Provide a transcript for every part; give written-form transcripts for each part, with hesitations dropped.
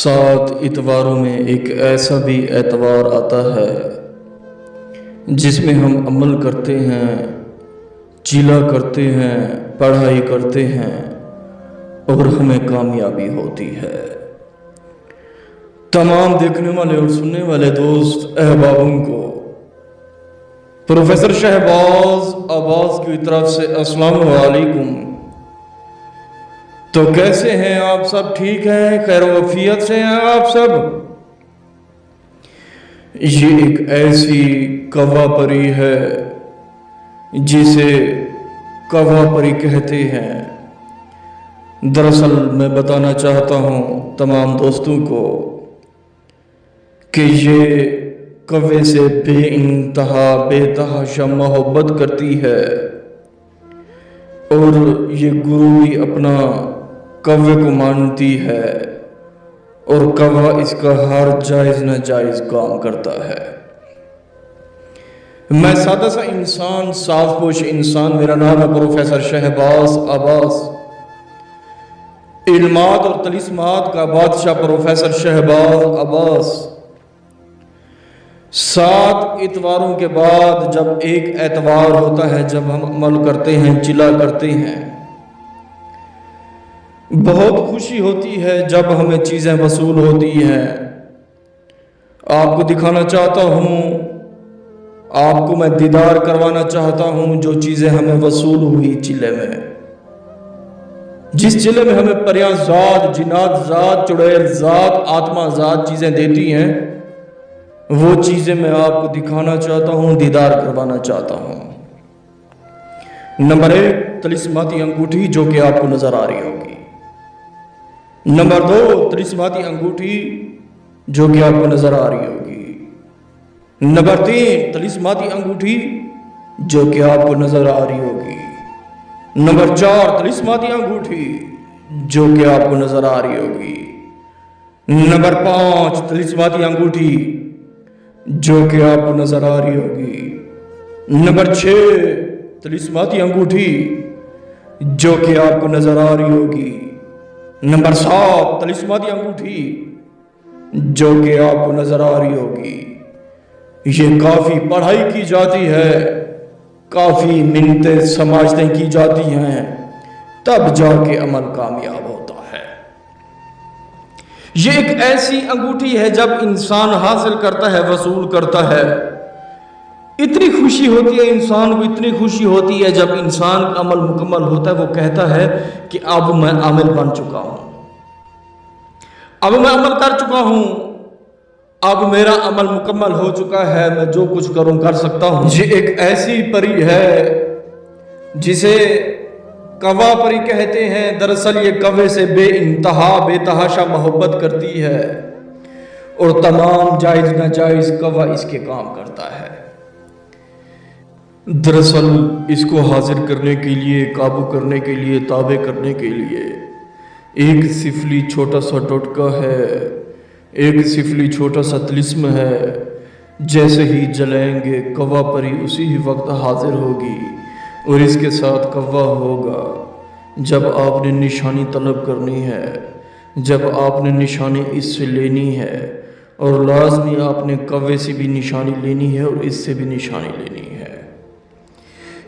7 اتواروں میں ایک ایسا بھی اتوار آتا ہے جس میں ہم عمل کرتے ہیں، چیلا کرتے ہیں، پڑھائی کرتے ہیں اور ہمیں کامیابی ہوتی ہے۔ تمام دیکھنے والے اور سننے والے دوست احبابوں کو پروفیسر شہباز عباس کی طرف سے السلام علیکم۔ تو کیسے ہیں آپ سب؟ ٹھیک ہیں؟ خیر و عافیت سے ہیں آپ سب؟ یہ ایک ایسی کوا پری ہے جسے کوا پری کہتے ہیں۔ دراصل میں بتانا چاہتا ہوں تمام دوستوں کو کہ یہ کوے سے بے انتہا بے تحاشا محبت کرتی ہے، اور یہ گرو بھی اپنا کوے کو مانتی ہے، اور کوا اس کا ہر جائز ناجائز کام کرتا ہے۔ میں سادہ سا انسان، صاف پوش انسان، میرا نام ہے پروفیسر شہباز عباس، علمات اور طلسمات کا بادشاہ پروفیسر شہباز عباس۔ 7 اتواروں کے بعد جب ایک اتوار ہوتا ہے، جب ہم عمل کرتے ہیں، چلا کرتے ہیں، بہت خوشی ہوتی ہے جب ہمیں چیزیں وصول ہوتی ہیں۔ آپ کو دکھانا چاہتا ہوں، آپ کو میں دیدار کروانا چاہتا ہوں جو چیزیں ہمیں وصول ہوئی چلے میں، جس چلے میں ہمیں پریاں ذات، جنات ذات، چڑیل ذات، آتما ذات چیزیں دیتی ہیں، وہ چیزیں میں آپ کو دکھانا چاہتا ہوں، دیدار کروانا چاہتا ہوں۔ نمبر 1 طلسماتی انگوٹھی جو کہ آپ کو نظر آ رہی ہوگی۔ نمبر 2 طلسماتی انگوٹھی جو کہ آپ کو نظر آ رہی ہوگی۔ نمبر 3 طلسماتی انگوٹھی جو کہ آپ کو نظر آ رہی ہوگی۔ نمبر 4 طلسماتی انگوٹھی جو کہ آپ کو نظر آ رہی ہوگی۔ نمبر 5 طلسماتی انگوٹھی جو کہ آپ کو نظر آ رہی ہوگی۔ نمبر 6 طلسماتی انگوٹھی جو کہ آپ کو نظر آ رہی ہوگی۔ نمبر 7 طلسماتی انگوٹھی جو کہ آپ کو نظر آ رہی ہوگی۔ یہ کافی پڑھائی کی جاتی ہے، کافی منتیں سماجتیں کی جاتی ہیں، تب جا کے عمل کامیاب ہوتا ہے۔ یہ ایک ایسی انگوٹھی ہے جب انسان حاصل کرتا ہے، وصول کرتا ہے، اتنی خوشی ہوتی ہے انسان کو، اتنی خوشی ہوتی ہے جب انسان کا عمل مکمل ہوتا ہے، وہ کہتا ہے کہ اب میں عامل بن چکا ہوں، اب میں عمل کر چکا ہوں، اب میرا عمل مکمل ہو چکا ہے، میں جو کچھ کروں کر سکتا ہوں۔ یہ ایک ایسی پری ہے جسے کوا پری کہتے ہیں۔ دراصل یہ کوے سے بے انتہا بے تحاشا محبت کرتی ہے، اور تمام جائز ناجائز کوا اس کے کام کرتا ہے۔ دراصل اس کو حاضر کرنے کے لیے، قابو کرنے کے لیے، تابع کرنے کے لیے ایک سفلی چھوٹا سا ٹوٹکا ہے، ایک سفلی چھوٹا سا طلسم ہے۔ جیسے ہی جلائیں گے کوا پری اسی ہی وقت حاضر ہوگی، اور اس کے ساتھ کوا ہوگا۔ جب آپ نے نشانی طلب کرنی ہے، جب آپ نے نشانی اس سے لینی ہے، اور لازمی آپ نے کوے سے بھی نشانی لینی ہے اور اس سے بھی نشانی لینی ہے،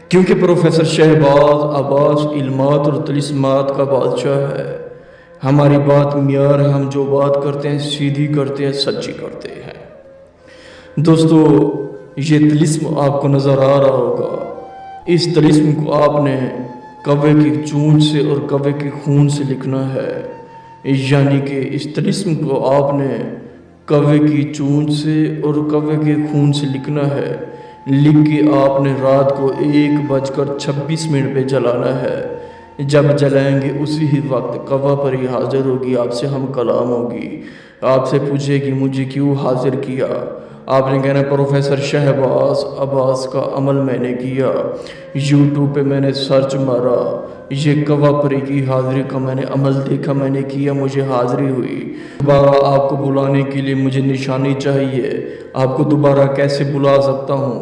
کیونکہ پروفیسر شہباز عباس علمات اور طلسمات کا بادشاہ ہے۔ ہماری بات معیار ہے، ہم جو بات کرتے ہیں سیدھی کرتے ہیں، سچی کرتے ہیں۔ دوستو، یہ طلسم آپ کو نظر آ رہا ہوگا۔ اس طلسم کو آپ نے کوے کی چونچ سے اور کوے کے خون سے لکھنا ہے، یعنی کہ اس طلسم کو آپ نے کوے کی چونچ سے اور کوے کے خون سے لکھنا ہے۔ لکھ کے آپ نے رات کو 1:26 پہ جلانا ہے۔ جب جلائیں گے اسی ہی وقت کوا پری حاضر ہوگی، آپ سے ہم کلام ہوگی، آپ سے پوچھے گی مجھے کیوں حاضر کیا؟ آپ نے کہنا پروفیسر شہباز عباس کا عمل میں نے کیا، یوٹیوب پہ میں نے سرچ مارا، یہ کوا پری کی حاضری کا میں نے عمل دیکھا، میں نے کیا، مجھے حاضری ہوئی۔ دوبارہ آپ کو بلانے کے لیے مجھے نشانی چاہیے، آپ کو دوبارہ کیسے بلا سکتا ہوں؟